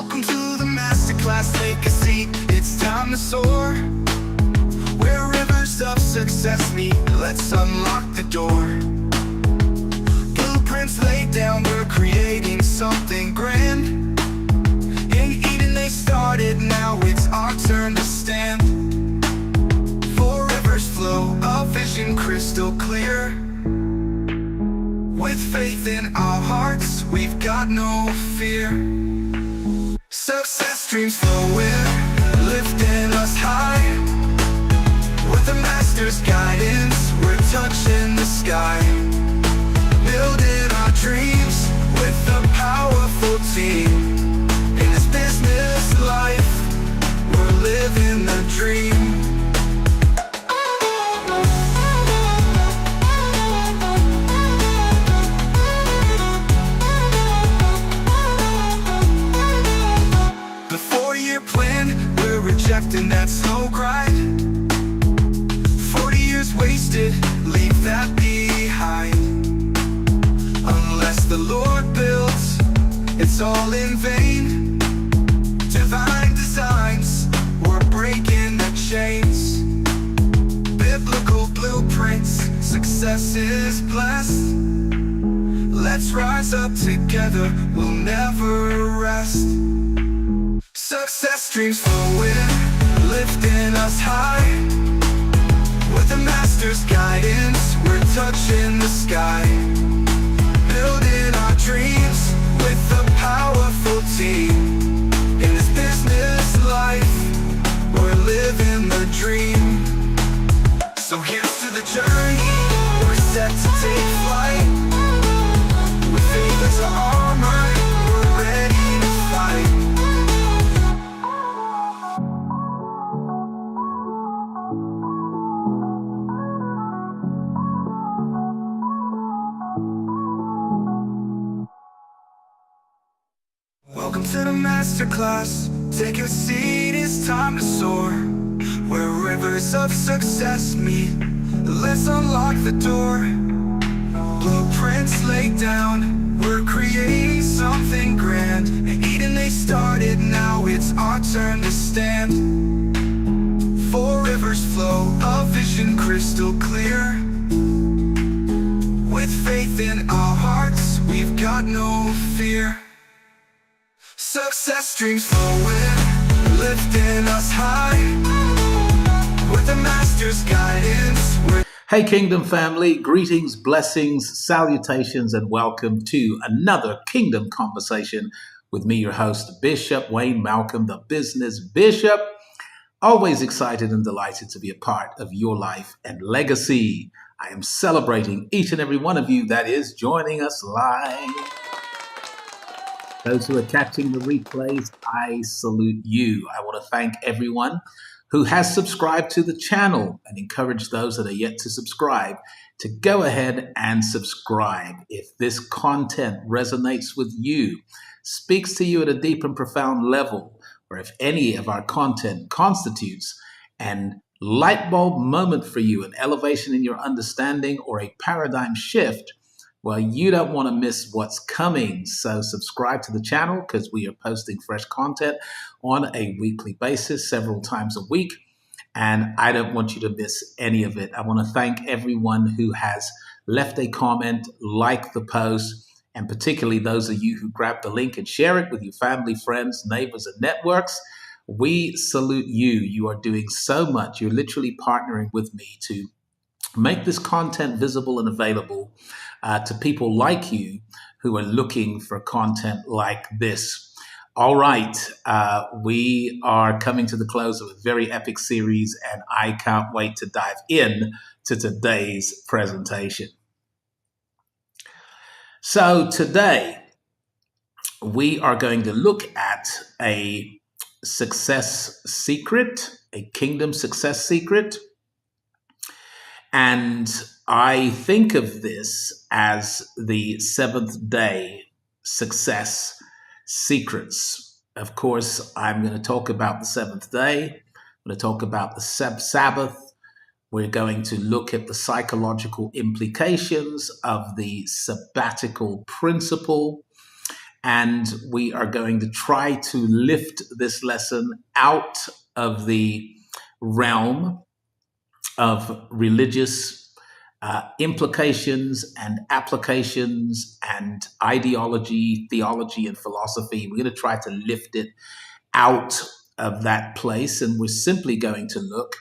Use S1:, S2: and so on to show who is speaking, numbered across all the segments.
S1: Welcome to the masterclass, take a seat, it's time to soar. Where rivers of success meet, let's unlock the door. Blueprints laid down, we're creating something grand. In Eden they started, now it's our turn to stand. Four rivers flow, a vision crystal clear. With faith in our hearts, we've got no fear. Success streams flowing, lifting us high. With the master's guidance, we're touching the sky. Building our dreams with a powerful team. In this business life, we're living the dream. Rejecting that slow grind. 40 years wasted, leave that behind. Unless the Lord builds, it's all in vain. Divine designs, we're breaking the chains. Biblical blueprints, success is blessed. Let's rise up together, we'll never rest. Success streams flowing, lifting us high. With the master's guidance, we're touching the sky. Building our dreams with a powerful team. In this business life, we're living the dream. So here's to the journey, we're set to take flight. With faith as our armor, we're ready to fight. Welcome to the masterclass, take a seat, it's time to soar. Where rivers of success meet, let's unlock the door. Blueprints laid down, we're creating something grand. In Eden they started, now it's our turn to stand. Four rivers flow, a vision crystal clear. With faith in our hearts, we've got no fear. Success streams flowing, lifting us high. With the master's guidance,
S2: Hey Kingdom family, greetings, blessings, salutations, and welcome to another Kingdom Conversation with me, your host, Bishop Wayne Malcolm, the Business Bishop. Always excited and delighted to be a part of your life and legacy. I am celebrating each and every one of you that is joining us live. Those who are catching the replays, I salute you. I want to thank everyone who has subscribed to the channel and encourage those that are yet to subscribe to go ahead and subscribe. If this content resonates with you, speaks to you at a deep and profound level, or if any of our content constitutes an light bulb moment for you, an elevation in your understanding or a paradigm shift, well, you don't want to miss what's coming. So subscribe to the channel because we are posting fresh content on a weekly basis, several times a week. And I don't want you to miss any of it. I want to thank everyone who has left a comment, liked the post, and particularly those of you who grab the link and share it with your family, friends, neighbors, and networks. We salute you. You are doing so much. You're literally partnering with me to make this content visible and available to people like you who are looking for content like this. All right, we are coming to the close of a very epic series, and I can't wait to dive in to today's presentation. So today, we are going to look at a success secret, a kingdom success secret. And I think of this as the seventh day success secrets. Of course, I'm going to talk about the seventh day. I'm going to talk about the Sabbath. We're going to look at the psychological implications of the sabbatical principle. And we are going to try to lift this lesson out of the realm of religious implications and applications and ideology, theology, and philosophy. We're going to try to lift it out of that place, and we're simply going to look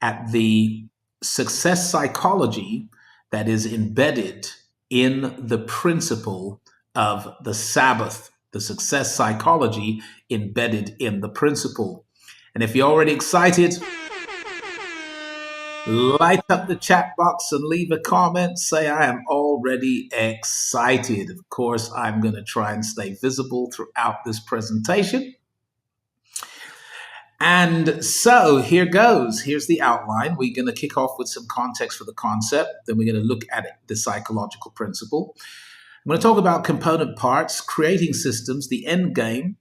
S2: at the success psychology that is embedded in the principle of the Sabbath, the success psychology embedded in the principle. And if you're already excited, light up the chat box and leave a comment. Say, I am already excited. Of course, I'm going to try and stay visible throughout this presentation. And so here goes. Here's the outline. We're going to kick off with some context for the concept. Then we're going to look at the psychological principle. I'm going to talk about component parts, creating systems, the end game.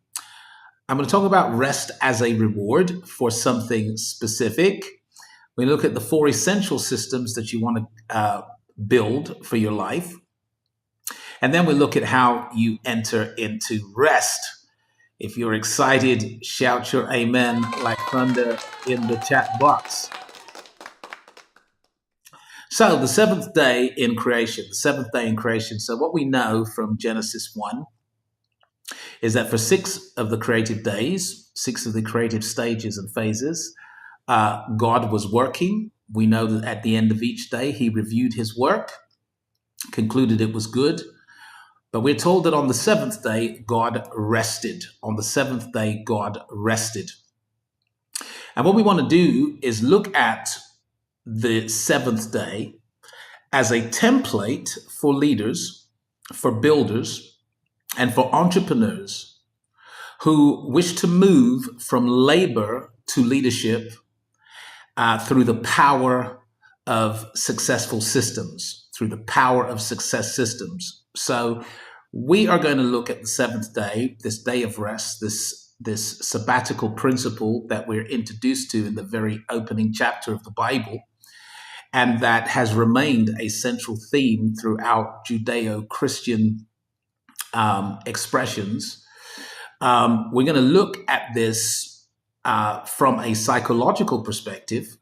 S2: I'm going to talk about rest as a reward for something specific. We look at the 4 essential systems that you want to build for your life. And then we look at how you enter into rest. If you're excited, shout your amen like thunder in the chat box. So the seventh day in creation, So what we know from Genesis 1 is that for 6 of the creative days, 6 of the creative stages and phases, God was working. We know that at the end of each day, he reviewed his work, concluded it was good. But we're told that on the 7th day, God rested. On the 7th day, God rested. And what we want to do is look at the 7th day as a template for leaders, for builders, and for entrepreneurs who wish to move from labor to leadership through the power of successful systems, through the power of success systems. So we are going to look at the 7th day, this day of rest, this sabbatical principle that we're introduced to in the very opening chapter of the Bible, and that has remained a central theme throughout Judeo-Christian expressions. We're going to look at this from a psychological perspective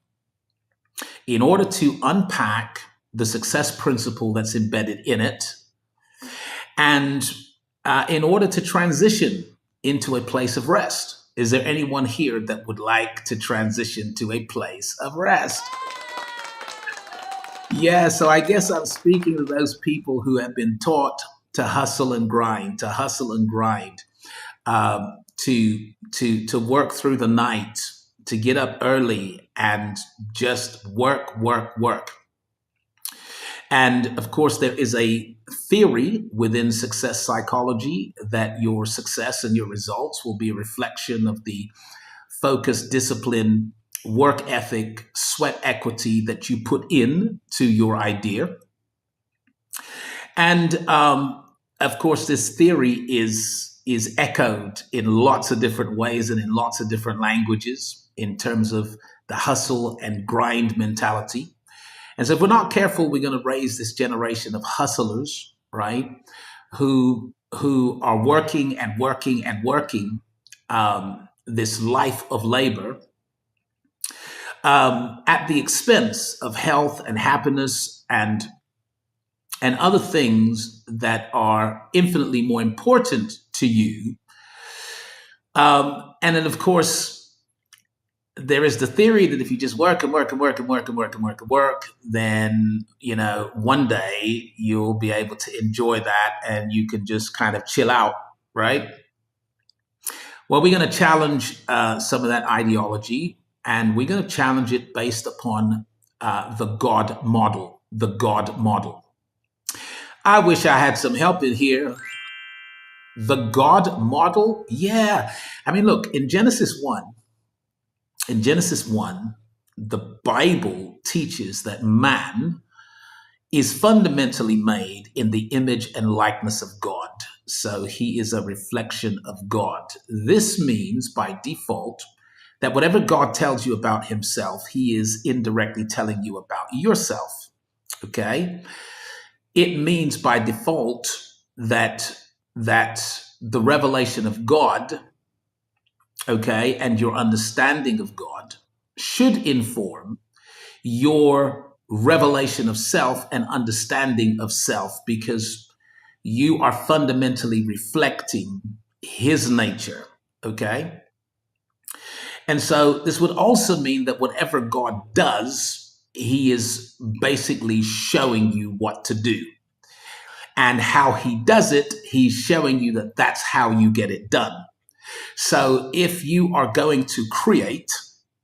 S2: in order to unpack the success principle that's embedded in it, and in order to transition into a place of rest. Is there anyone here that would like to transition to a place of rest? Yeah, so I guess I'm speaking to those people who have been taught to hustle and grind, to work through the night, to get up early and just work. And of course, there is a theory within success psychology that your success and your results will be a reflection of the focus, discipline, work ethic, sweat equity that you put in to your idea. And of course, this theory is echoed in lots of different ways and in lots of different languages in terms of the hustle and grind mentality. And so if we're not careful, we're going to raise this generation of hustlers, right? Who are working this life of labor at the expense of health and happiness and other things that are infinitely more important to you. And then, of course, there is the theory that if you just work, then, one day you'll be able to enjoy that and you can just kind of chill out, right? Well, we're going to challenge some of that ideology, and we're going to challenge it based upon the God model, I wish I had some help in here. The God model? Yeah. I mean, look, in Genesis 1, the Bible teaches that man is fundamentally made in the image and likeness of God. So he is a reflection of God. This means by default that whatever God tells you about himself, he is indirectly telling you about yourself. Okay? It means by default that that the revelation of God, okay, and your understanding of God should inform your revelation of self and understanding of self, because you are fundamentally reflecting his nature, okay? And so this would also mean that whatever God does, he is basically showing you what to do. And how he does it, he's showing you that that's how you get it done. So if you are going to create,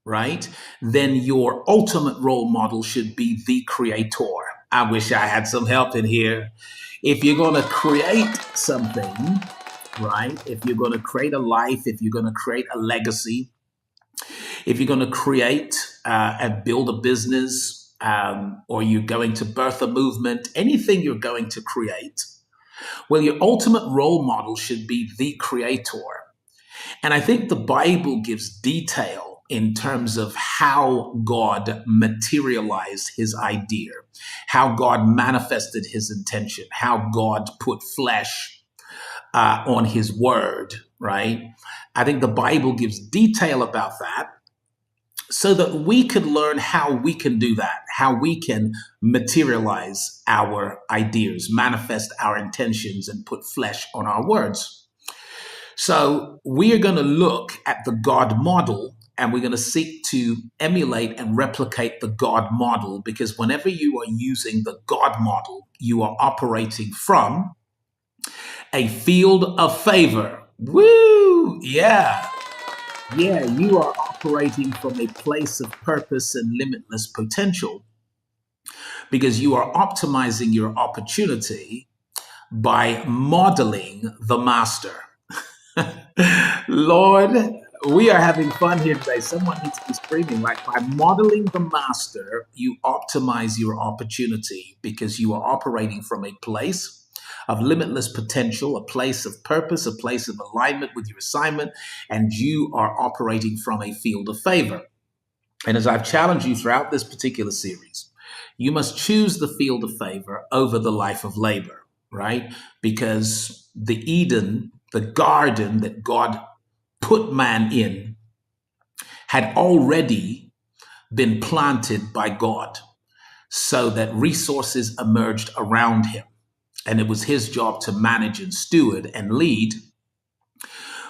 S2: right, then your ultimate role model should be the creator. I wish I had some help in here. If you're going to create something, right, if you're going to create a life, if you're going to create a legacy, if you're going to create and build a business, or you're going to birth a movement, anything you're going to create, well, your ultimate role model should be the creator. And I think the Bible gives detail in terms of how God materialized his idea, how God manifested his intention, how God put flesh on his word, right? I think the Bible gives detail about that so that we could learn how we can do that, how we can materialize our ideas, manifest our intentions, and put flesh on our words. So we are going to look at the God model, and we're going to seek to emulate and replicate the God model, because whenever you are using the God model, you are operating from a field of favor. Woo! Yeah. Yeah, you are operating from a place of purpose and limitless potential, because you are optimizing your opportunity by modeling the master. Lord, we are having fun here today. Someone needs to be screaming. Like, by modeling the master, you optimize your opportunity, because you are operating from a place of limitless potential, a place of purpose, a place of alignment with your assignment, and you are operating from a field of favor. And as I've challenged you throughout this particular series, you must choose the field of favor over the life of labor, right? Because the Eden, the garden that God put man in, had already been planted by God so that resources emerged around him. And it was his job to manage and steward and lead,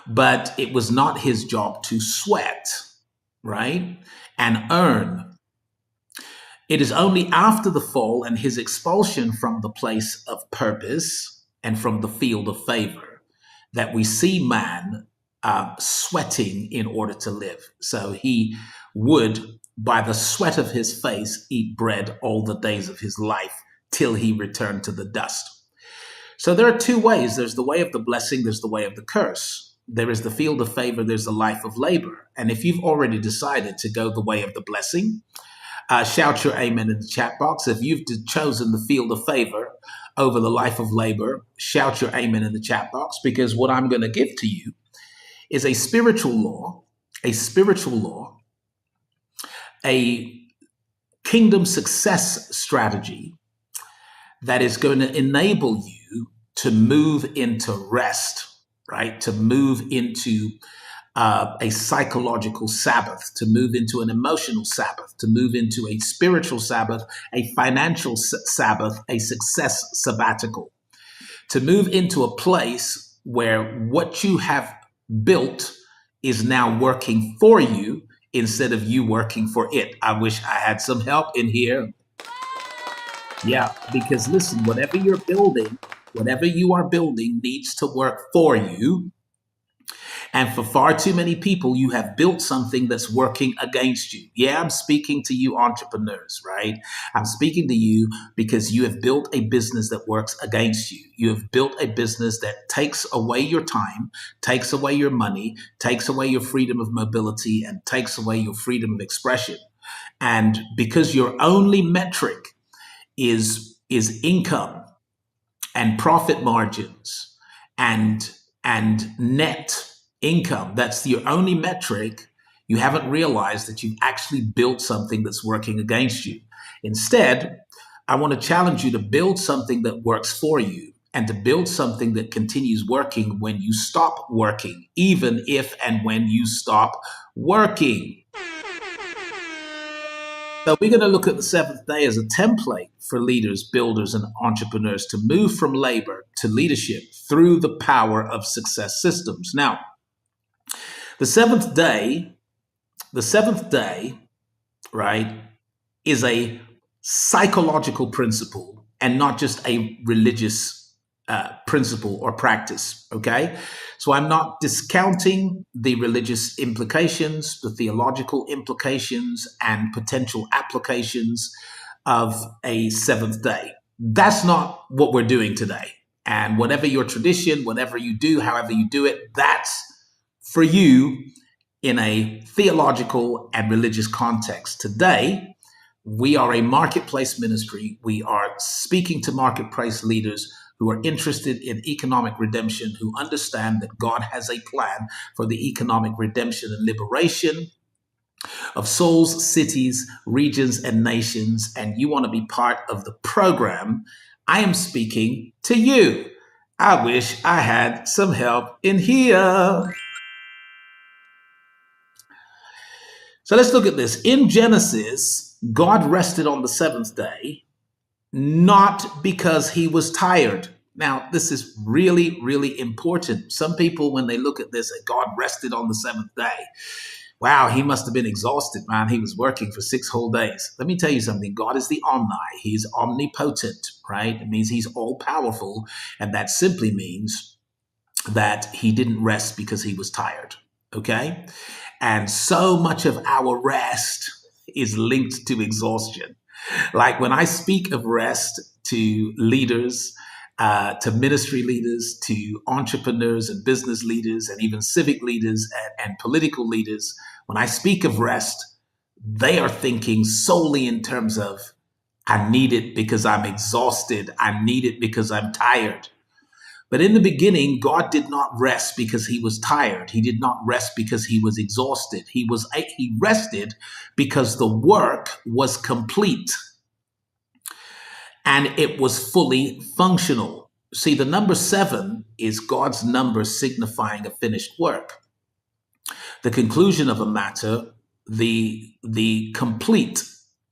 S2: but it was not his job to sweat, right? And earn. It is only after the fall and his expulsion from the place of purpose and from the field of favor that we see man sweating in order to live. So he would, by the sweat of his face, eat bread all the days of his life till he returned to the dust. So there are two ways. There's the way of the blessing, there's the way of the curse. There is the field of favor, there's the life of labor. And if you've already decided to go the way of the blessing, shout your amen in the chat box. If you've chosen the field of favor over the life of labor, shout your amen in the chat box, because what I'm going to give to you is a spiritual law, a kingdom success strategy that is going to enable you to move into rest, right? To move into a psychological Sabbath, to move into an emotional Sabbath, to move into a spiritual Sabbath, a financial Sabbath, a success sabbatical, to move into a place where what you have built is now working for you instead of you working for it. I wish I had some help in here. Yeah, because listen, whatever you're building, whatever you are building needs to work for you. And for far too many people, you have built something that's working against you. Yeah, I'm speaking to you entrepreneurs, right? I'm speaking to you because you have built a business that works against you. You have built a business that takes away your time, takes away your money, takes away your freedom of mobility, and takes away your freedom of expression. And because your only metric is income and profit margins and net income, that's your only metric, you haven't realized that you've actually built something that's working against you. Instead, I want to challenge you to build something that works for you. and to build something that continues working when you stop working, even if and when you stop working. So we're going to look at the seventh day as a template for leaders, builders, and entrepreneurs to move from labor to leadership through the power of success systems. Now, the seventh day, right, is a psychological principle and not just a religious principle or practice. Okay. So I'm not discounting the religious implications, the theological implications, and potential applications of a seventh day. That's not what we're doing today. And whatever your tradition, whatever you do, however you do it, that's for you in a theological and religious context. Today, we are a marketplace ministry. We are speaking to marketplace leaders who are interested in economic redemption, who understand that God has a plan for the economic redemption and liberation of souls, cities, regions, and nations, and you want to be part of the program. I am speaking to you. I wish I had some help in here. So let's look at this. In Genesis, God rested on the seventh day, not because he was tired. Now, this is really, really important. Some people, when they look at this, God rested on the seventh day. Wow, he must have been exhausted, man. He was working for 6 whole days. Let me tell you something. God is the omni. He's omnipotent, right? It means he's all powerful. And that simply means that he didn't rest because he was tired. Okay. And so much of our rest is linked to exhaustion. Like when I speak of rest to leaders, to ministry leaders, to entrepreneurs and business leaders, and even civic leaders and political leaders, when I speak of rest, they are thinking solely in terms of, I need it because I'm exhausted. I need it because I'm tired. But in the beginning, God did not rest because he was tired. He did not rest because he was exhausted. He rested because the work was complete and it was fully functional. See, the number 7 is God's number signifying a finished work. The conclusion of a matter, the complete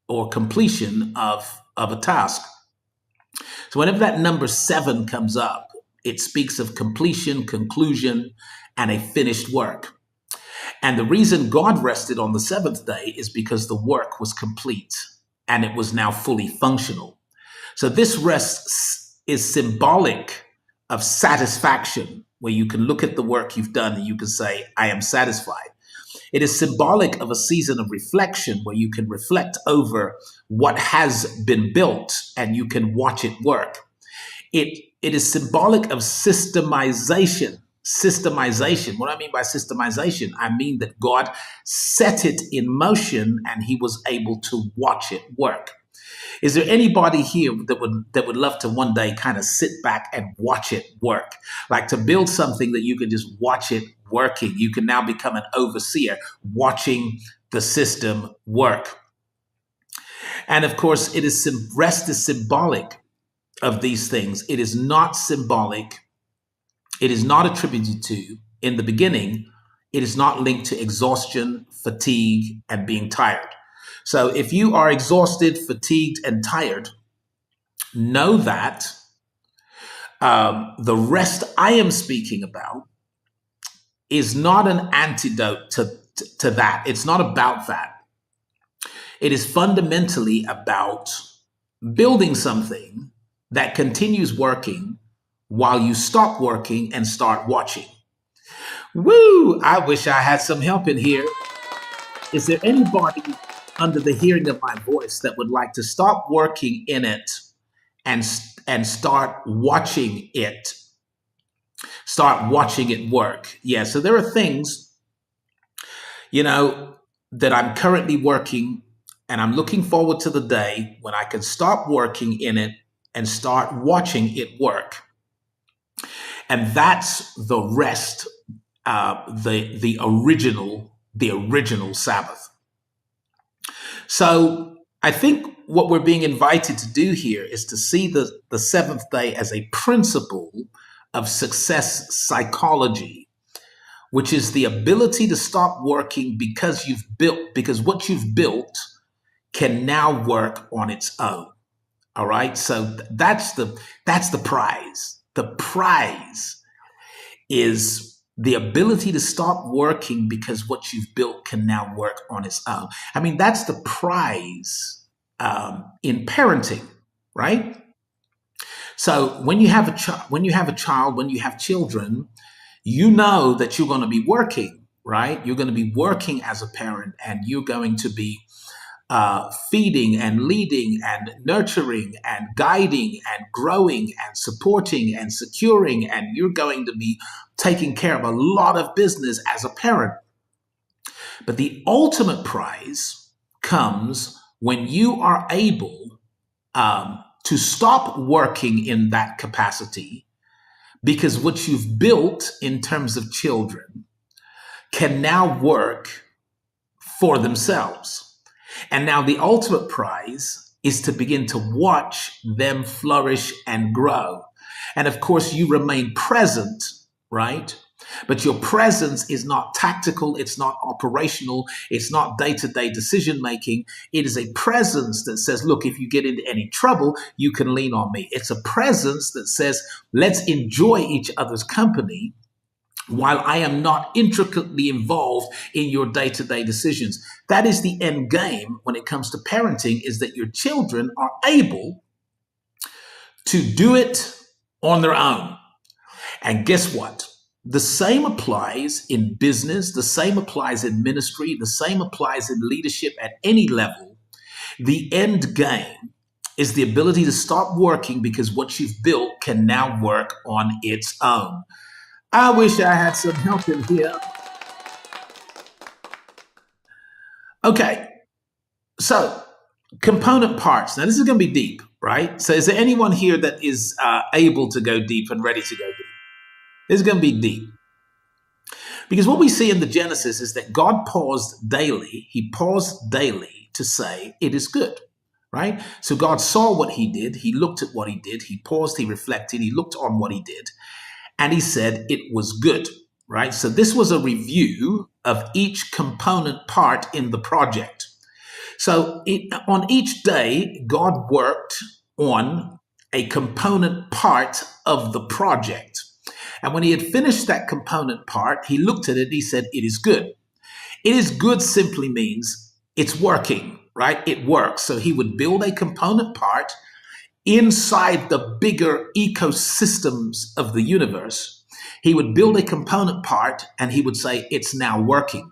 S2: or completion of a task. So whenever that number 7 comes up, it speaks of completion, conclusion, and a finished work. And the reason God rested on the 7th day is because the work was complete and it was now fully functional. So this rest is symbolic of satisfaction, where you can look at the work you've done and you can say, I am satisfied. It is symbolic of a season of reflection where you can reflect over what has been built and you can watch it work. It is symbolic of systemization. Systemization. What do I mean by systemization? I mean that God set it in motion and he was able to watch it work. Is there anybody here that would love to one day kind of sit back and watch it work? Like to build something that you can just watch it working. You can now become an overseer watching the system work. And of course, rest is symbolic of these things. It is not symbolic. It is not attributed to, in the beginning, it is not linked to exhaustion, fatigue, and being tired. So if you are exhausted, fatigued, and tired, know that the rest I am speaking about is not an antidote to that. It's not about that. It is fundamentally about building something that continues working while you stop working and start watching. Woo! I wish I had some help in here. Is there anybody under the hearing of my voice that would like to stop working in it and start watching it? Start watching it work. Yeah, so there are things, that I'm currently working, and I'm looking forward to the day when I can stop working in it and start watching it work. And that's the rest, the original Sabbath. So I think what we're being invited to do here is to see the seventh day as a principle of success psychology, which is the ability to stop working because what you've built can now work on its own. All right. So that's the prize. The prize is the ability to stop working because what you've built can now work on its own. I mean, that's the prize in parenting, right? So when you have a child, when you have children, you know that you're going to be working, right? You're going to be working as a parent, and you're going to be feeding and leading and nurturing and guiding and growing and supporting and securing, and you're going to be taking care of a lot of business as a parent. But the ultimate prize comes when you are able to stop working in that capacity, because what you've built in terms of children can now work for themselves. And now the ultimate prize is to begin to watch them flourish and grow. And of course, you remain present, right? But your presence is not tactical, it's not operational, it's not day-to-day decision making. It is a presence that says, look, if you get into any trouble, you can lean on me. It's a presence that says, let's enjoy each other's company while I am not intricately involved in your day-to-day decisions. That is the end game when it comes to parenting, is that your children are able to do it on their own. And guess what? The same applies in business, the same applies in ministry, the same applies in leadership at any level. The end game is the ability to stop working because what you've built can now work on its own. I wish I had some help in here. Okay, so component parts. Now, this is going to be deep, right? So, is there anyone here that is able to go deep and ready to go deep? This is going to be deep. Because what we see in the Genesis is that God paused daily. He paused daily to say, it is good, right? So, God saw what he did. He looked at what he did. He paused, he reflected, he looked on what he did. And he said it was good, right? So this was a review of each component part in the project. So on each day, God worked on a component part of the project. And when he had finished that component part, he looked at it and he said, it is good. It is good simply means it's working, right? It works. So he would build a component part inside the bigger ecosystems of the universe. He would build a component part and he would say, it's now working.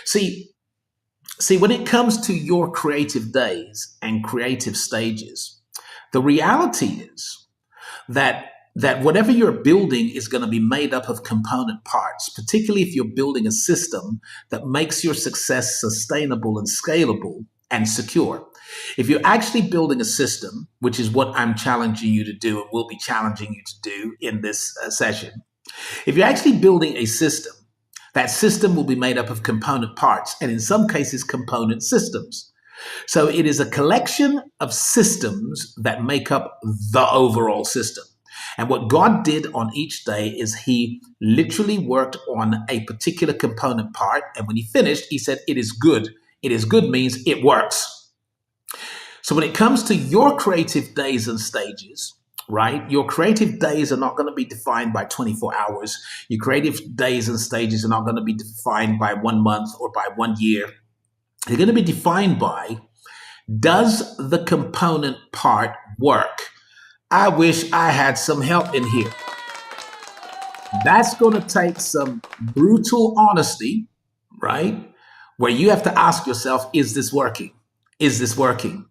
S2: See, when it comes to your creative days and creative stages, the reality is that whatever you're building is going to be made up of component parts, particularly if you're building a system that makes your success sustainable and scalable and secure. If you're actually building a system, which is what I'm challenging you to do and will be challenging you to do in this session, if you're actually building a system, that system will be made up of component parts, and in some cases, component systems. So it is a collection of systems that make up the overall system. And what God did on each day is he literally worked on a particular component part. And when he finished, he said, it is good. It is good means it works. So when it comes to your creative days and stages, right, your creative days are not going to be defined by 24 hours. Your creative days and stages are not going to be defined by 1 month or by 1 year. They're going to be defined by, does the component part work? I wish I had some help in here. That's going to take some brutal honesty, right? Where you have to ask yourself, is this working? Is this working?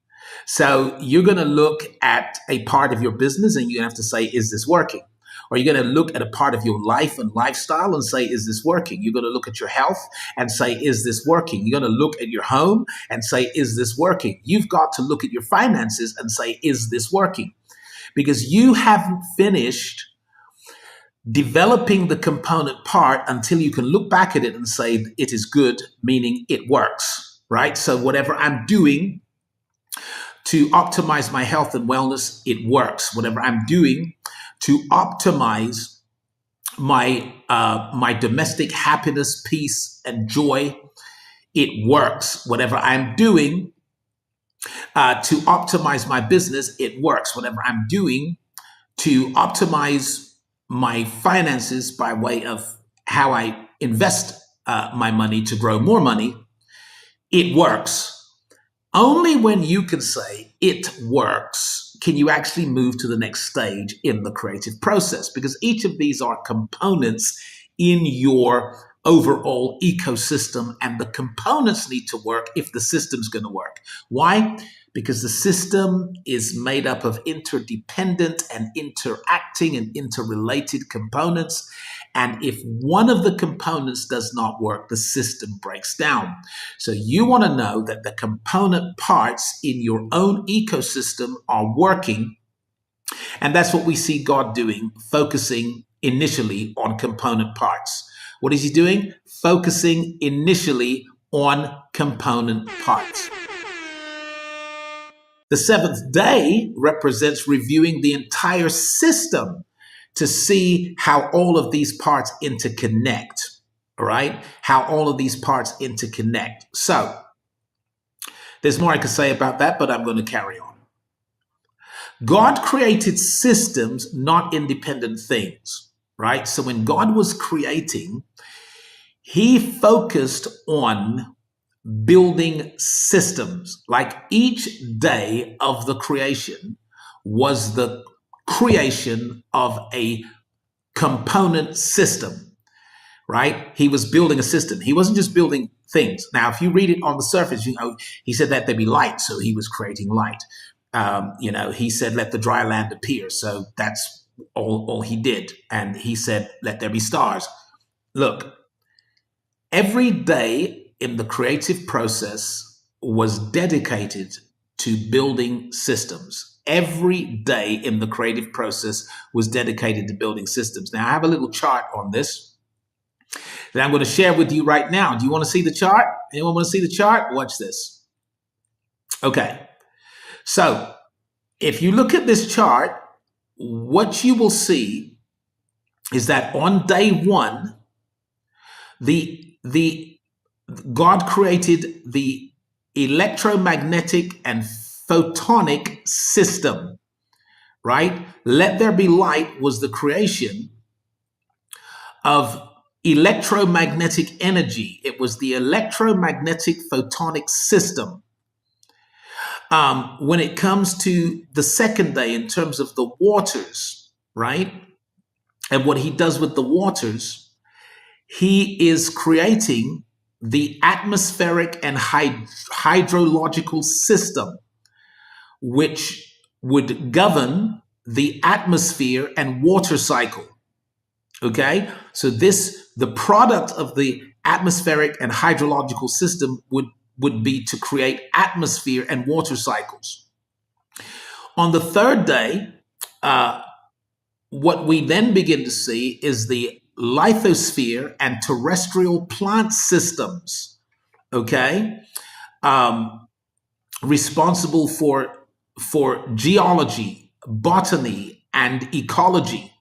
S2: So you're going to look at a part of your business and you have to say, is this working? Or you're going to look at a part of your life and lifestyle and say, is this working? You're going to look at your health and say, is this working? You're going to look at your home and say, is this working? You've got to look at your finances and say, is this working? Because you haven't finished developing the component part until you can look back at it and say, it is good, meaning it works, right? So whatever I'm doing to optimize my health and wellness, it works. Whatever I'm doing to optimize my domestic happiness, peace, and joy, it works. Whatever I'm doing to optimize my business, it works. Whatever I'm doing to optimize my finances by way of how I invest my money to grow more money, it works. Only when you can say it works can you actually move to the next stage in the creative process, because each of these are components in your overall ecosystem, and the components need to work if the system's going to work. Why? Because the system is made up of interdependent and interacting and interrelated components. And if one of the components does not work, the system breaks down. So you want to know that the component parts in your own ecosystem are working. And that's what we see God doing, focusing initially on component parts. What is he doing? Focusing initially on component parts. The seventh day represents reviewing the entire system to see how all of these parts interconnect, all right? How all of these parts interconnect. So there's more I could say about that, but I'm going to carry on. God created systems, not independent things, right? So when God was creating, he focused on building systems. Like each day of the creation was the creation of a component system, right? He was building a system. He wasn't just building things. Now, if you read it on the surface, you know, he said that there be light, so he was creating light. He said, let the dry land appear. So that's all he did. And he said, let there be stars. Look, every day in the creative process was dedicated to building systems. Every day in the creative process was dedicated to building systems. Now, I have a little chart on this that I'm going to share with you right now. Do you want to see the chart? Anyone want to see the chart? Watch this. Okay. So if you look at this chart, what you will see is that on day one, God created the electromagnetic and photonic system, right? Let there be light was the creation of electromagnetic energy. It was the electromagnetic photonic system. When it comes to the second day, in terms of the waters, right? And what he does with the waters, he is creating the atmospheric and hydrological system, which would govern the atmosphere and water cycle. Okay, so the product of the atmospheric and hydrological system would be to create atmosphere and water cycles. On the third day, what we then begin to see is the lithosphere and terrestrial plant systems, okay, responsible for geology, botany, and ecology.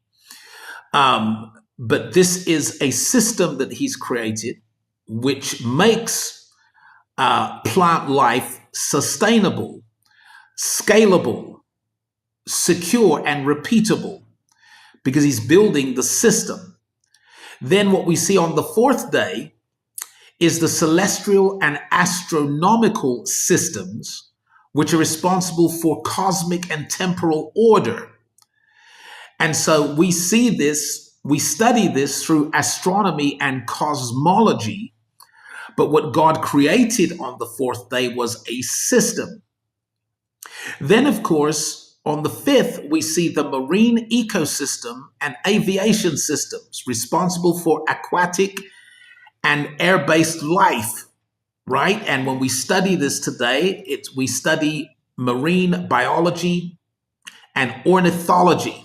S2: But this is a system that he's created which makes plant life sustainable, scalable, secure, and repeatable, because he's building the system. Then what we see on the fourth day is the celestial and astronomical systems, which are responsible for cosmic and temporal order. And so we see this, we study this through astronomy and cosmology. But what God created on the fourth day was a system. Then, of course, on the fifth, we see the marine ecosystem and aviation systems responsible for aquatic and air-based life, right? And when we study this today, we study marine biology and ornithology.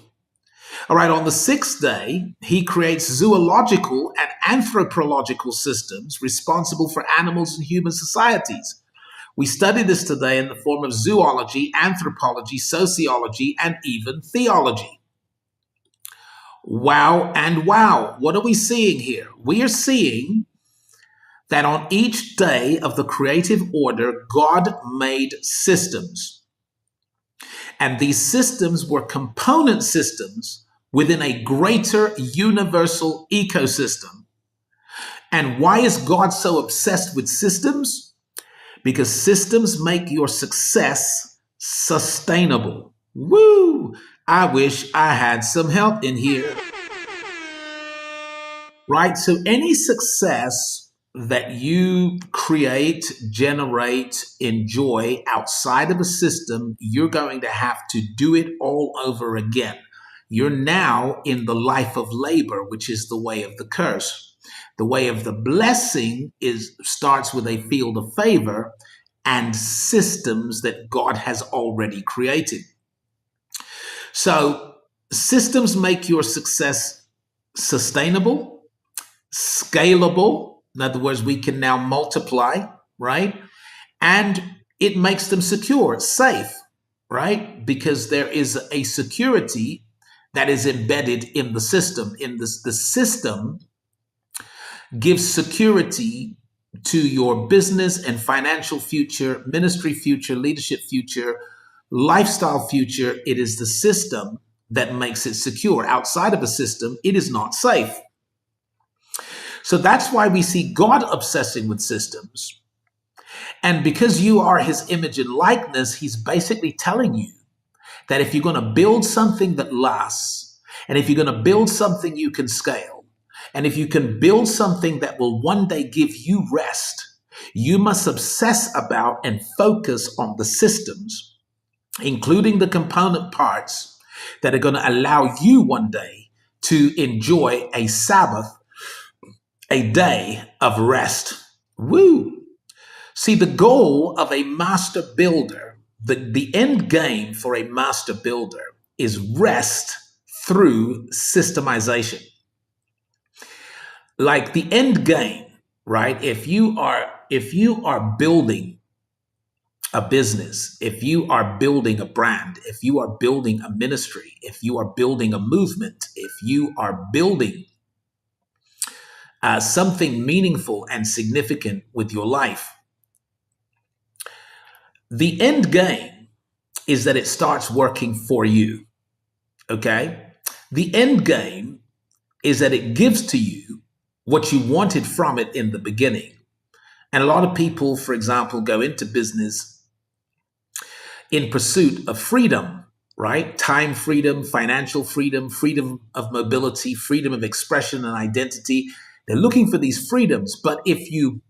S2: All right, on the sixth day, he creates zoological and anthropological systems responsible for animals and human societies. We study this today in the form of zoology, anthropology, sociology, and even theology. Wow and wow. What are we seeing here? We are seeing that on each day of the creative order, God made systems. And these systems were component systems within a greater universal ecosystem. And why is God so obsessed with systems? Because systems make your success sustainable. Woo! I wish I had some help in here. Right? So any success that you create, generate, enjoy outside of a system, you're going to have to do it all over again. You're now in the life of labor, which is the way of the curse. The way of the blessing starts with a field of favor and systems that God has already created. So systems make your success sustainable, scalable. In other words, we can now multiply, right? And it makes them secure, safe, right? Because there is a security that is embedded in the system. The system gives security to your business and financial future, ministry future, leadership future, lifestyle future. It is the system that makes it secure. Outside of a system, it is not safe. So that's why we see God obsessing with systems. And because you are his image and likeness, he's basically telling you that if you're going to build something that lasts, and if you're going to build something you can scale, and if you can build something that will one day give you rest, you must obsess about and focus on the systems, including the component parts that are going to allow you one day to enjoy a Sabbath, a day of rest. Woo! See, the goal of a master builder, the end game for a master builder is rest through systemization. Like the end game, right? If you are building a business, if you are building a brand, if you are building a ministry, if you are building a movement, if you are building something meaningful and significant with your life, the end game is that it starts working for you. Okay? The end game is that it gives to you what you wanted from it in the beginning. And a lot of people, for example, go into business in pursuit of freedom, right? Time freedom, financial freedom, freedom of mobility, freedom of expression and identity. They're looking for these freedoms. But if you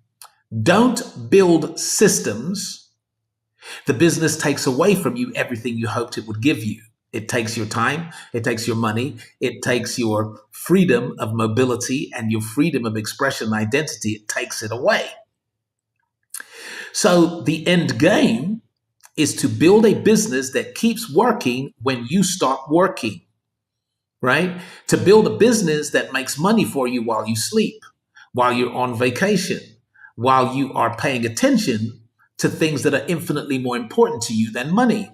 S2: don't build systems, the business takes away from you everything you hoped it would give you. It takes your time, it takes your money, it takes your freedom of mobility and your freedom of expression and identity. It takes it away. So the end game is to build a business that keeps working when you stop working, right? To build a business that makes money for you while you sleep, while you're on vacation, while you are paying attention to things that are infinitely more important to you than money.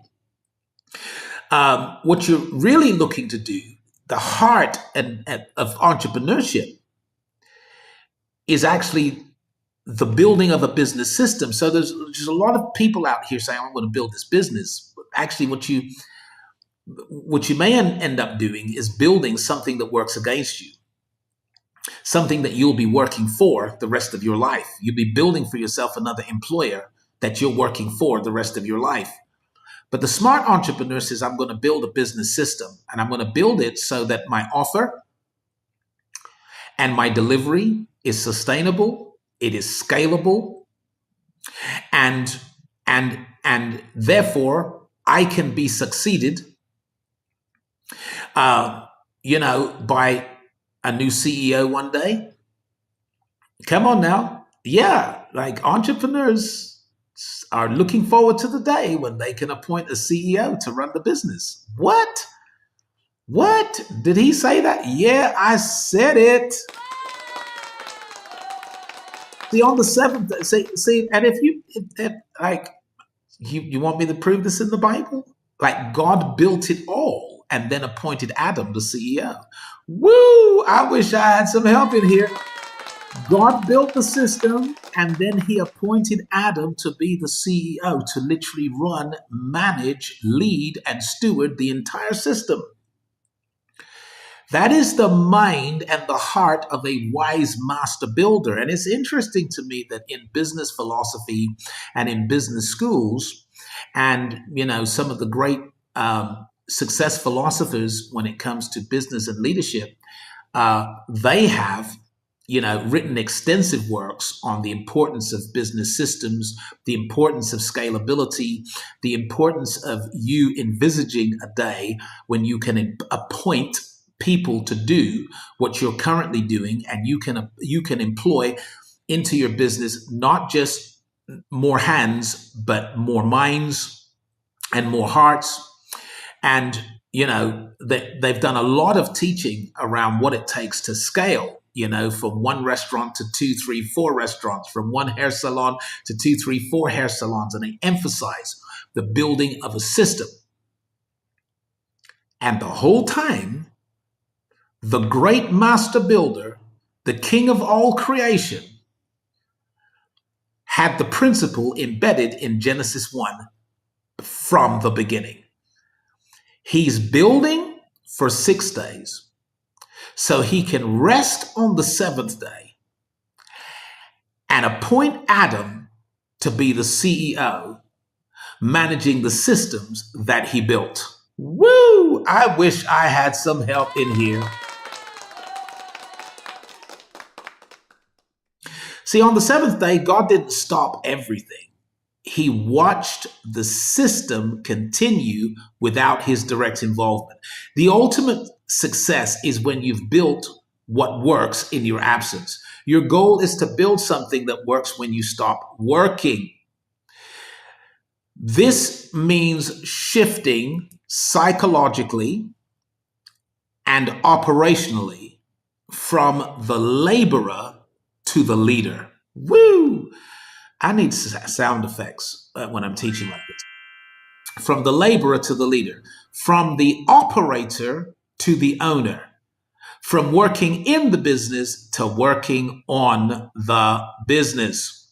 S2: What you're really looking to do, the heart of entrepreneurship, is actually the building of a business system. So there's a lot of people out here saying, I'm going to build this business. But actually, what you may end up doing is building something that works against you, something that you'll be working for the rest of your life. You'll be building for yourself another employer that you're working for the rest of your life. But the smart entrepreneur says, I'm going to build a business system, and I'm going to build it so that my offer and my delivery is sustainable, it is scalable, and therefore I can be succeeded, by a new CEO one day. Come on now. Yeah, like entrepreneurs are looking forward to the day when they can appoint a CEO to run the business. What? What? Did he say that? Yeah, I said it. See, on the seventh, see, and like, you want me to prove this in the Bible? Like, God built it all and then appointed Adam the CEO. Woo! I wish I had some help in here. God built the system and then he appointed Adam to be the CEO, to literally run, manage, lead, and steward the entire system. That is the mind and the heart of a wise master builder. And it's interesting to me that in business philosophy and in business schools, and some of the great success philosophers when it comes to business and leadership, they have written extensive works on the importance of business systems, the importance of scalability, the importance of you envisaging a day when you can appoint people to do what you're currently doing, and you can employ into your business not just more hands but more minds and more hearts. And they've done a lot of teaching around what it takes to scale, from one restaurant to 2, 3, 4 restaurants, from one hair salon to 2, 3, 4 hair salons. And they emphasize the building of a system. And the whole time, the great master builder, the king of all creation, had the principle embedded in Genesis 1 from the beginning. He's building for 6 days so he can rest on the 7th day and appoint Adam to be the CEO, managing the systems that he built. Woo! I wish I had some help in here. See, on the 7th day, God didn't stop everything. He watched the system continue without his direct involvement. The ultimate success is when you've built what works in your absence. Your goal is to build something that works when you stop working. This means shifting psychologically and operationally from the laborer to the leader. Woo! I need sound effects when I'm teaching like this. From the laborer to the leader, from the operator to the owner, from working in the business to working on the business.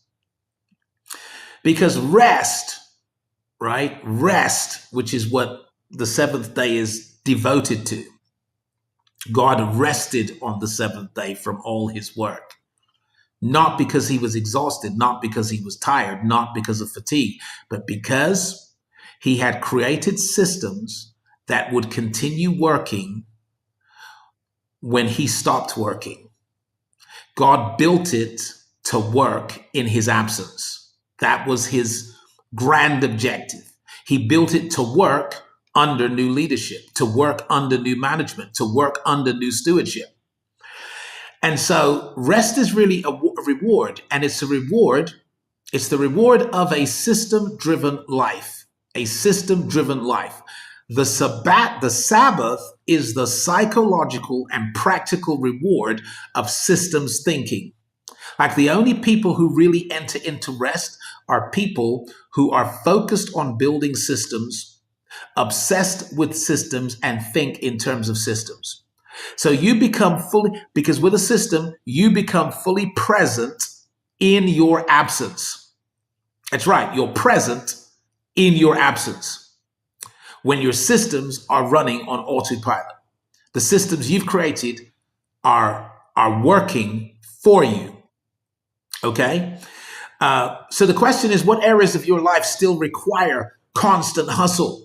S2: Because rest, right? Rest, which is what the 7th day is devoted to. God rested on the 7th day from all his work. Not because he was exhausted, not because he was tired, not because of fatigue, but because he had created systems that would continue working when he stopped working. God built it to work in his absence. That was his grand objective. He built it to work under new leadership, to work under new management, to work under new stewardship. And so rest is really a reward, and it's a reward. It's the reward of a system-driven life, a system-driven life. The Sabbath is the psychological and practical reward of systems thinking. Like, the only people who really enter into rest are people who are focused on building systems, obsessed with systems, and think in terms of systems. So you become because with a system, you become fully present in your absence. That's right, you're present in your absence when your systems are running on autopilot. The systems you've created are working for you. Okay? So the question is, what areas of your life still require constant hustle?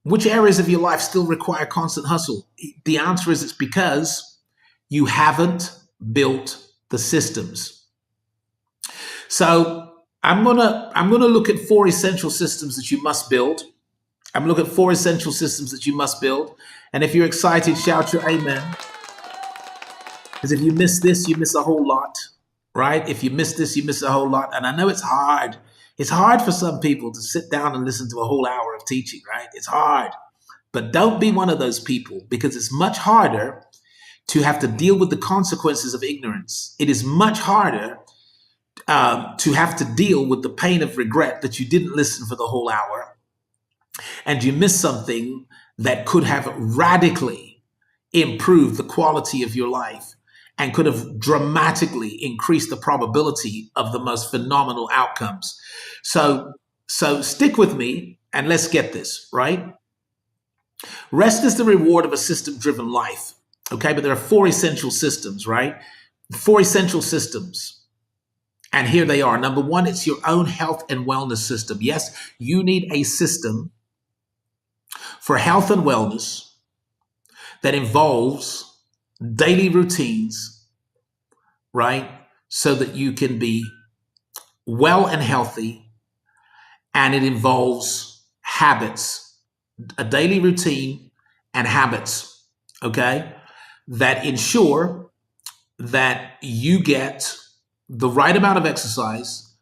S2: Which areas of your life still require constant hustle? The answer is it's because you haven't built the systems. So I'm gonna look at 4 essential systems that you must build. I'm looking at 4 essential systems that you must build. And if you're excited, shout your amen. Because if you miss this, you miss a whole lot, right? If you miss this, you miss a whole lot. And I know it's hard. It's hard for some people to sit down and listen to a whole hour of teaching, right? It's hard. But don't be one of those people, because it's much harder to have to deal with the consequences of ignorance. It is much harder to have to deal with the pain of regret that you didn't listen for the whole hour and you missed something that could have radically improved the quality of your life and could have dramatically increased the probability of the most phenomenal outcomes. So stick with me and let's get this, right? Rest is the reward of a system-driven life, okay? But there are 4 essential systems, right? 4 essential systems. And here they are. Number 1, it's your own health and wellness system. Yes, you need a system for health and wellness that involves daily routines, right? So that you can be well and healthy, and it involves habits, a daily routine and habits, okay, that ensure that you get the right amount of exercise,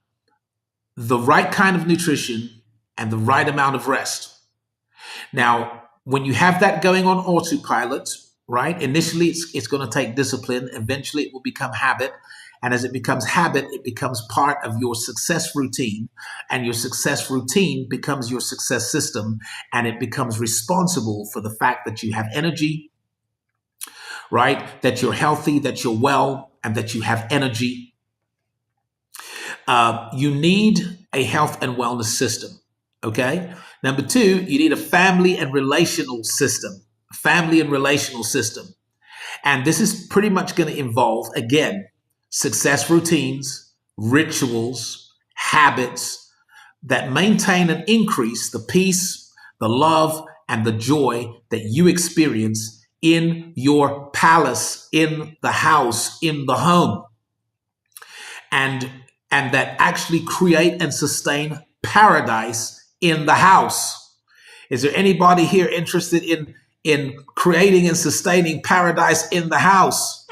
S2: the right kind of nutrition, and the right amount of rest. Now, when you have that going on autopilot, right, initially it's going to take discipline. Eventually it will become habit. And as it becomes habit, it becomes part of your success routine. And your success routine becomes your success system. And it becomes responsible for the fact that you have energy, right, that you're healthy, that you're well, and that you have energy. You need a health and wellness system, okay? Number 2, you need a family and relational system. And this is pretty much going to involve, again, success routines, rituals, habits that maintain and increase the peace, the love, and the joy that you experience in your palace, in the house, in the home. And that actually create and sustain paradise in the house. Is there anybody here interested in creating and sustaining paradise in the house?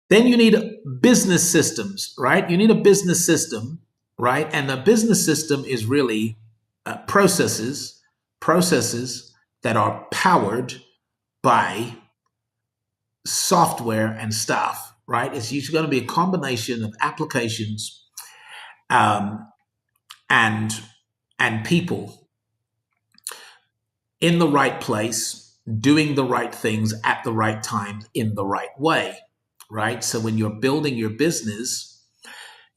S2: Then you need business systems, right? You need a business system, right? And the business system is really processes that are powered by software and stuff. Right? It's usually going to be a combination of applications and people in the right place, doing the right things at the right time in the right way, right? So when you're building your business,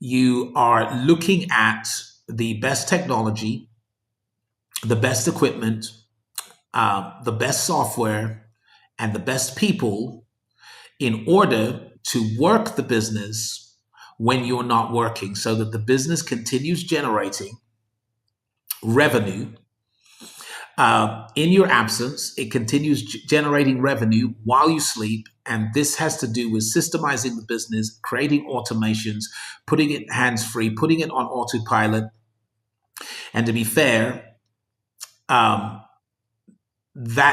S2: you are looking at the best technology, the best equipment, the best software, and the best people in order to work the business when you're not working, so that the business continues generating revenue in your absence. It continues generating revenue while you sleep. And this has to do with systemizing the business, creating automations, putting it hands-free, putting it on autopilot. And to be fair, that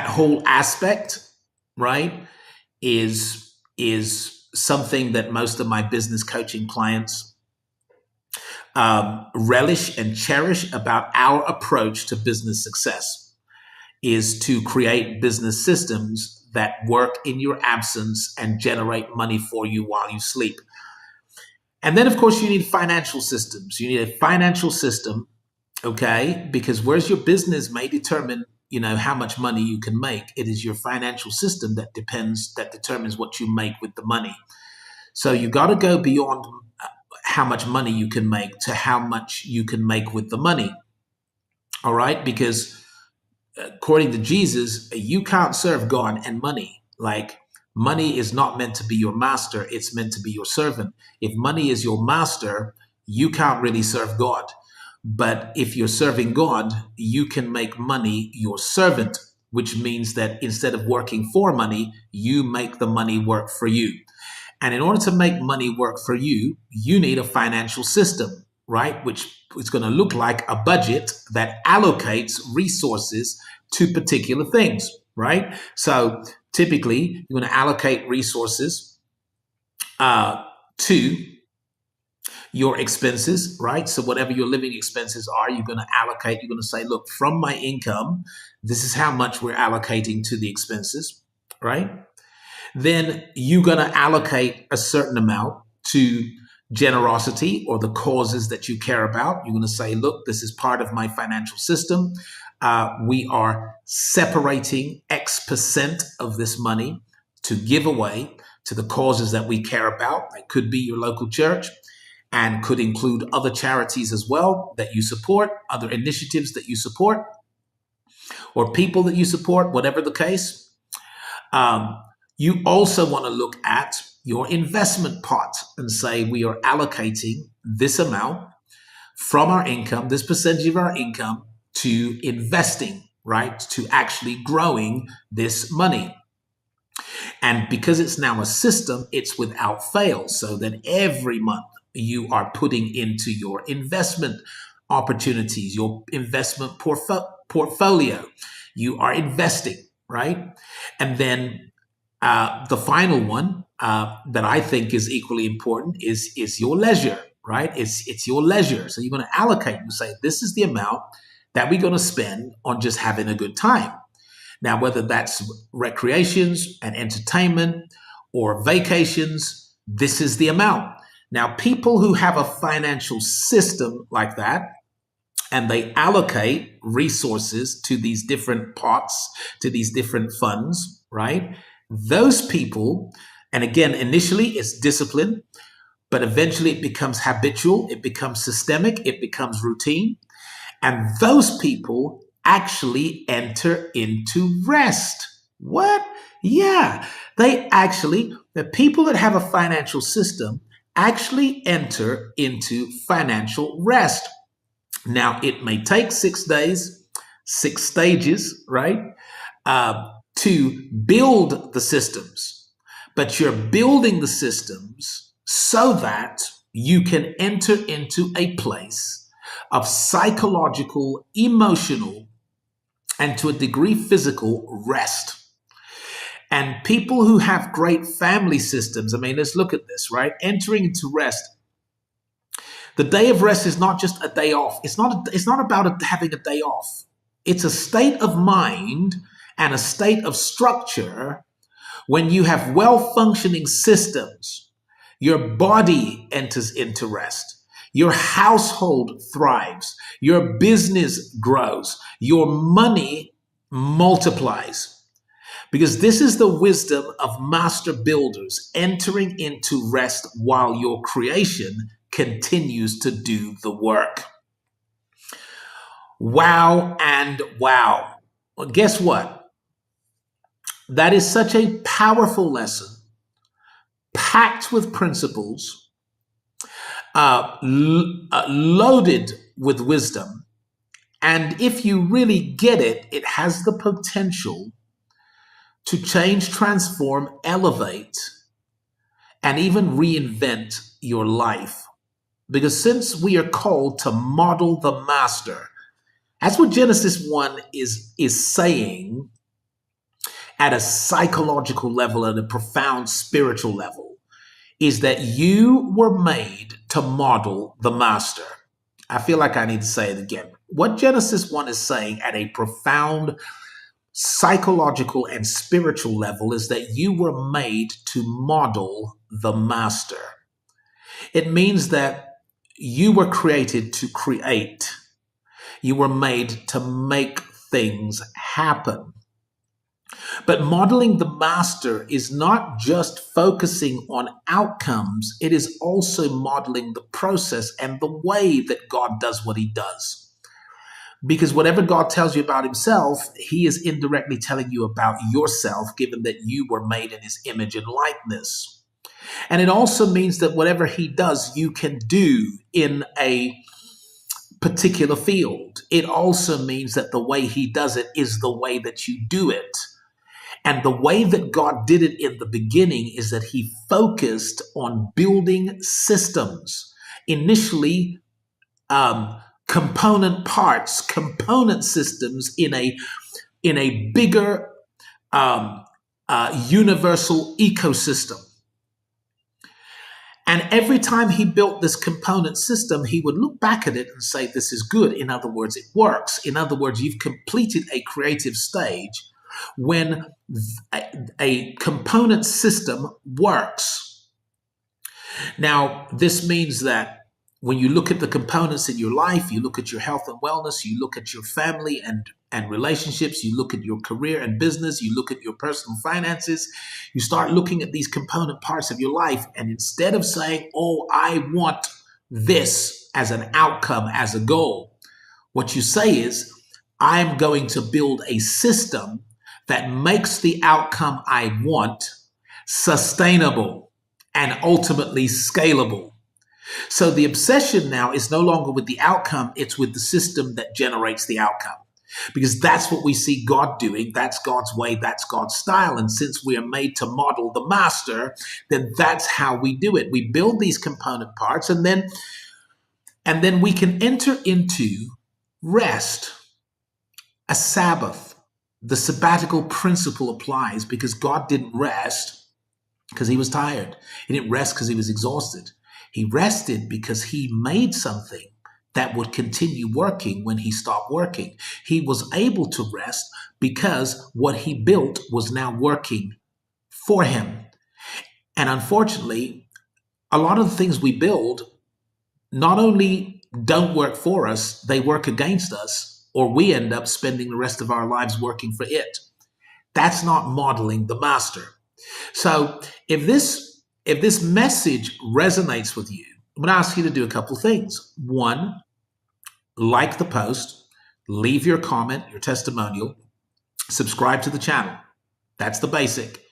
S2: whole aspect, right, is something that most of my business coaching clients relish and cherish about our approach to business success, is to create business systems that work in your absence and generate money for you while you sleep. And then, of course, you need financial systems. You need a financial system, okay, because whereas your business may determine how much money you can make, it is your financial system that determines what you make with the money. So you got to go beyond how much money you can make to how much you can make with the money. All right? Because according to Jesus, you can't serve God and money. Like, money is not meant to be your master. It's meant to be your servant. If money is your master, you can't really serve God. But if you're serving God, you can make money your servant, which means that instead of working for money, you make the money work for you. And in order to make money work for you, you need a financial system, right? Which is going to look like a budget that allocates resources to particular things, right? So typically, you're going to allocate resources to your expenses, right? So whatever your living expenses are, you're going to allocate, you're going to say, look, from my income, this is how much we're allocating to the expenses, right? Then you're going to allocate a certain amount to generosity or the causes that you care about. You're going to say, look, this is part of my financial system. We are separating X percent of this money to give away to the causes that we care about. That could be your local church and could include other charities as well that you support, other initiatives that you support, or people that you support, whatever the case. You also want to look at your investment pot and say, we are allocating this amount from our income, this percentage of our income, to investing, right? To actually growing this money. And because it's now a system, it's without fail. So that every month you are putting into your investment opportunities, your investment portfolio. You are investing, right? And then the final one that I think is equally important is your leisure, right? It's your leisure. So you're going to allocate and say, this is the amount that we're going to spend on just having a good time. Now, whether that's recreations and entertainment or vacations, this is the amount. Now, people who have a financial system like that, and they allocate resources to these different pots, to these different funds, right? Those people, and again, initially it's discipline, but eventually it becomes habitual, it becomes systemic, it becomes routine. And those people actually enter into rest. What? Yeah, the people that have a financial system actually enter into financial rest. Now, it may take 6 days, 6 stages, right, to build the systems, but you're building the systems so that you can enter into a place of psychological, emotional, and to a degree physical rest. And people who have great family systems, I mean, let's look at this, right? Entering into rest. The day of rest is not just a day off. It's not about having a day off. It's a state of mind and a state of structure when you have well-functioning systems. Your body enters into rest. Your household thrives. Your business grows. Your money multiplies. Because this is the wisdom of master builders entering into rest while your creation continues to do the work. Wow and wow. Well, guess what? That is such a powerful lesson, packed with principles, loaded with wisdom. And if you really get it, it has the potential to change, transform, elevate, and even reinvent your life. Because since we are called to model the master, that's what Genesis 1 is saying at a psychological level, at a profound spiritual level, is that you were made to model the master. I feel like I need to say it again. What Genesis 1 is saying at a profound psychological and spiritual level is that you were made to model the master. It means that you were created to create. You were made to make things happen. But modeling the master is not just focusing on outcomes, it is also modeling the process and the way that God does what he does. Because whatever God tells you about himself, he is indirectly telling you about yourself, given that you were made in his image and likeness. And it also means that whatever he does, you can do in a particular field. It also means that the way he does it is the way that you do it. And the way that God did it in the beginning is that he focused on building systems. Initially, component parts, component systems in a bigger universal ecosystem. And every time he built this component system, he would look back at it and say, this is good. In other words, it works. In other words, you've completed a creative stage when a component system works. Now, this means that when you look at the components in your life, you look at your health and wellness, you look at your family and relationships, you look at your career and business, you look at your personal finances, you start looking at these component parts of your life. And instead of saying, oh, I want this as an outcome, as a goal, what you say is, I'm going to build a system that makes the outcome I want sustainable and ultimately scalable. So the obsession now is no longer with the outcome, it's with the system that generates the outcome. Because that's what we see God doing. That's God's way. That's God's style. And since we are made to model the master, then that's how we do it. We build these component parts, and then we can enter into rest, a Sabbath. The sabbatical principle applies because God didn't rest because he was tired. He didn't rest because he was exhausted. He rested because he made something that would continue working when he stopped working. He was able to rest because what he built was now working for him. And unfortunately, a lot of the things we build not only don't work for us, they work against us, or we end up spending the rest of our lives working for it. That's not modeling the master. So if this message resonates with you, I'm going to ask you to do a couple of things. One, like the post, leave your comment, your testimonial, subscribe to the channel. That's the basic.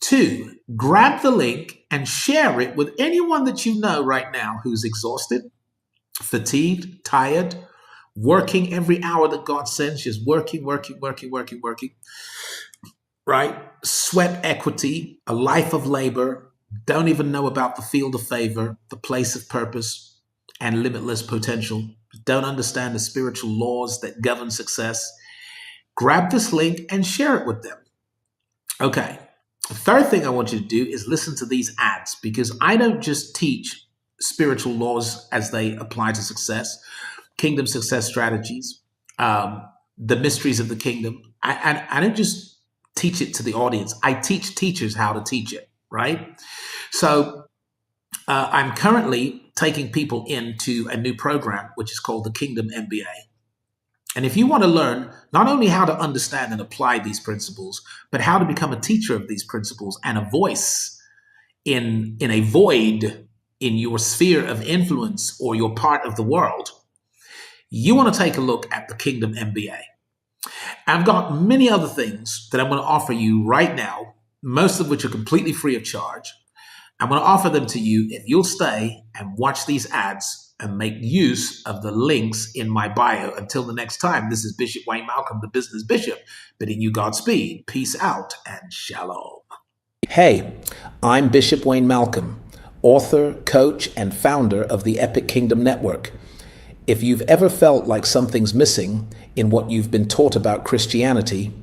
S2: Two, grab the link and share it with anyone that you know right now who's exhausted, fatigued, tired, working every hour that God sends, just working, right? Sweat equity, a life of labor, don't even know about the field of favor, the place of purpose, and limitless potential. Don't understand the spiritual laws that govern success. Grab this link and share it with them. Okay. The third thing I want you to do is listen to these ads, because I don't just teach spiritual laws as they apply to success, kingdom success strategies, the mysteries of the kingdom. I don't just teach it to the audience. I teach teachers how to teach it, right? So I'm currently taking people into a new program, which is called the Kingdom MBA. And if you want to learn not only how to understand and apply these principles, but how to become a teacher of these principles and a voice in a void in your sphere of influence or your part of the world, you want to take a look at the Kingdom MBA. I've got many other things that I'm going to offer you right now, most of which are completely free of charge. I'm going to offer them to you if you'll stay and watch these ads and make use of the links in my bio. Until the next time, this is Bishop Wayne Malcolm, the Business Bishop, bidding you Godspeed, peace out, and shalom.
S3: Hey, I'm Bishop Wayne Malcolm, author, coach, and founder of the Epic Kingdom Network. If you've ever felt like something's missing in what you've been taught about Christianity,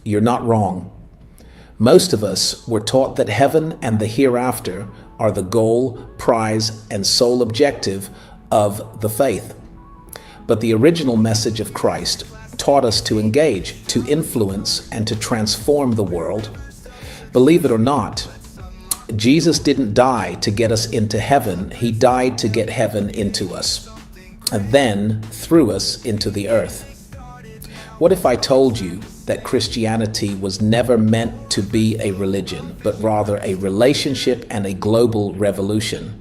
S3: you're not wrong. Most of us were taught that heaven and the hereafter are the goal, prize, and sole objective of the faith. But the original message of Christ taught us to engage, to influence, and to transform the world. Believe it or not, Jesus didn't die to get us into heaven. He died to get heaven into us, and then through us into the earth. What if I told you that Christianity was never meant to be a religion, but rather a relationship and a global revolution,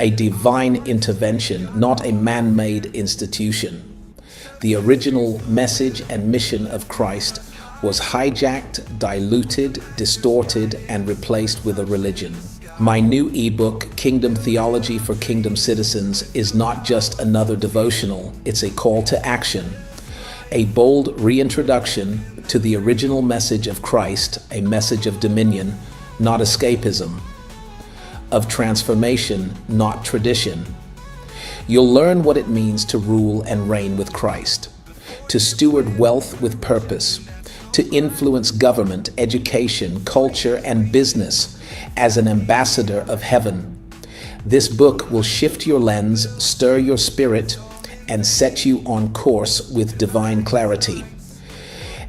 S3: a divine intervention, not a man-made institution? The original message and mission of Christ was hijacked, diluted, distorted, and replaced with a religion. My new ebook, Kingdom Theology for Kingdom Citizens, is not just another devotional, it's a call to action. A bold reintroduction to the original message of Christ, a message of dominion, not escapism, of transformation, not tradition. You'll learn what it means to rule and reign with Christ, to steward wealth with purpose, to influence government, education, culture, and business as an ambassador of heaven, This book will shift your lens, stir your spirit, and set you on course with divine clarity.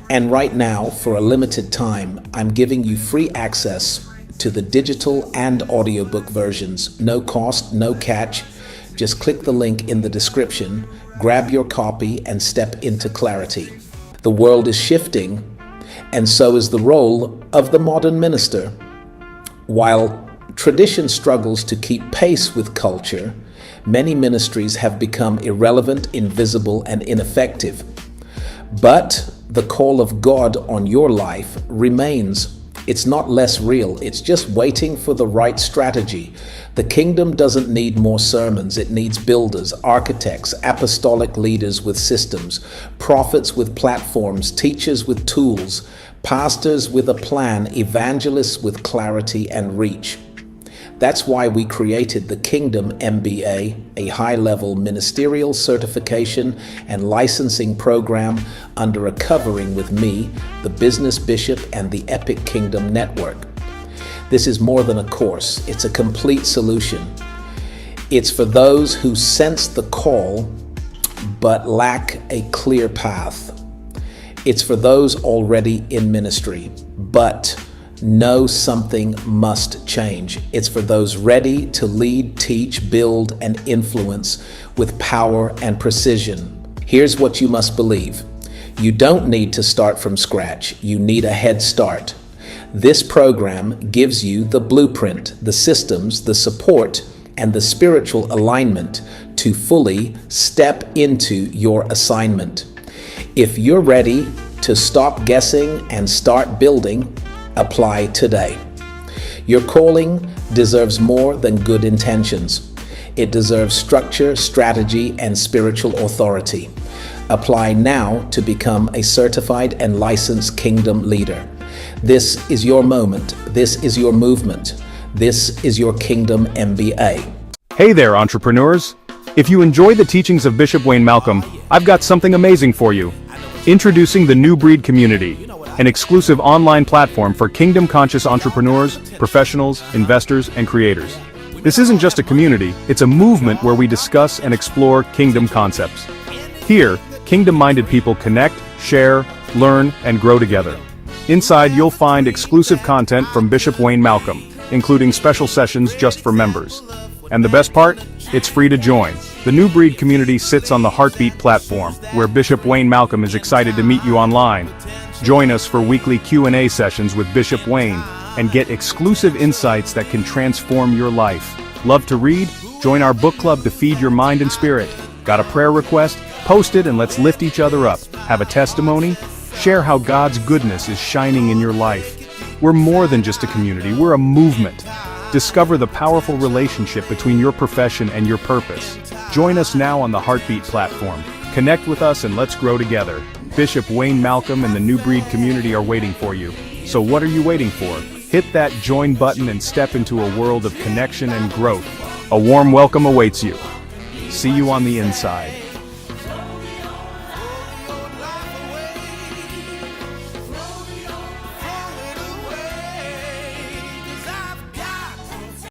S3: And right now, for a limited time, I'm giving you free access to the digital and audiobook versions. No cost, no catch. Just click the link in the description, grab your copy, and step into clarity. The world is shifting, and so is the role of the modern minister. While tradition struggles to keep pace with culture, many ministries have become irrelevant, invisible, and ineffective. But the call of God on your life remains. It's not less real, it's just waiting for the right strategy. The kingdom doesn't need more sermons, it needs builders, architects, apostolic leaders with systems, prophets with platforms, teachers with tools, pastors with a plan, evangelists with clarity and reach. That's why we created the Kingdom MBA, a high-level ministerial certification and licensing program under a covering with me, the Business Bishop, and the Epic Kingdom Network. This is more than a course, it's a complete solution. It's for those who sense the call but lack a clear path. It's for those already in ministry, but know something must change. It's for those ready to lead, teach, build, and influence with power and precision. Here's what you must believe. You don't need to start from scratch. You need a head start. This program gives you the blueprint, the systems, the support, and the spiritual alignment to fully step into your assignment. If you're ready to stop guessing and start building, apply today. Your calling deserves more than good intentions. It deserves structure, strategy, and spiritual authority. Apply now to become a certified and licensed kingdom leader. This is your moment. This is your movement. This is your Kingdom MBA.
S4: Hey there, entrepreneurs. If you enjoy the teachings of Bishop Wayne Malcolm, I've got something amazing for you. Introducing the New Breed Community, an exclusive online platform for kingdom-conscious entrepreneurs, professionals, investors, and creators. This isn't just a community, it's a movement where we discuss and explore kingdom concepts. Here, kingdom-minded people connect, share, learn, and grow together. Inside, you'll find exclusive content from Bishop Wayne Malcolm, including special sessions just for members. And the best part? It's free to join. The New Breed Community sits on the Heartbeat platform, where Bishop Wayne Malcolm is excited to meet you online. Join us for weekly Q&A sessions with Bishop Wayne and get exclusive insights that can transform your life. Love to read? Join our book club to feed your mind and spirit. Got a prayer request? Post it and let's lift each other up. Have a testimony? Share how God's goodness is shining in your life. We're more than just a community, we're a movement. Discover the powerful relationship between your profession and your purpose. Join us now on the Heartbeat platform. Connect with us and let's grow together. Bishop Wayne Malcolm and the New Breed Community are waiting for you. So what are you waiting for? Hit that join button and step into a world of connection and growth. A warm welcome awaits you. See you on the inside.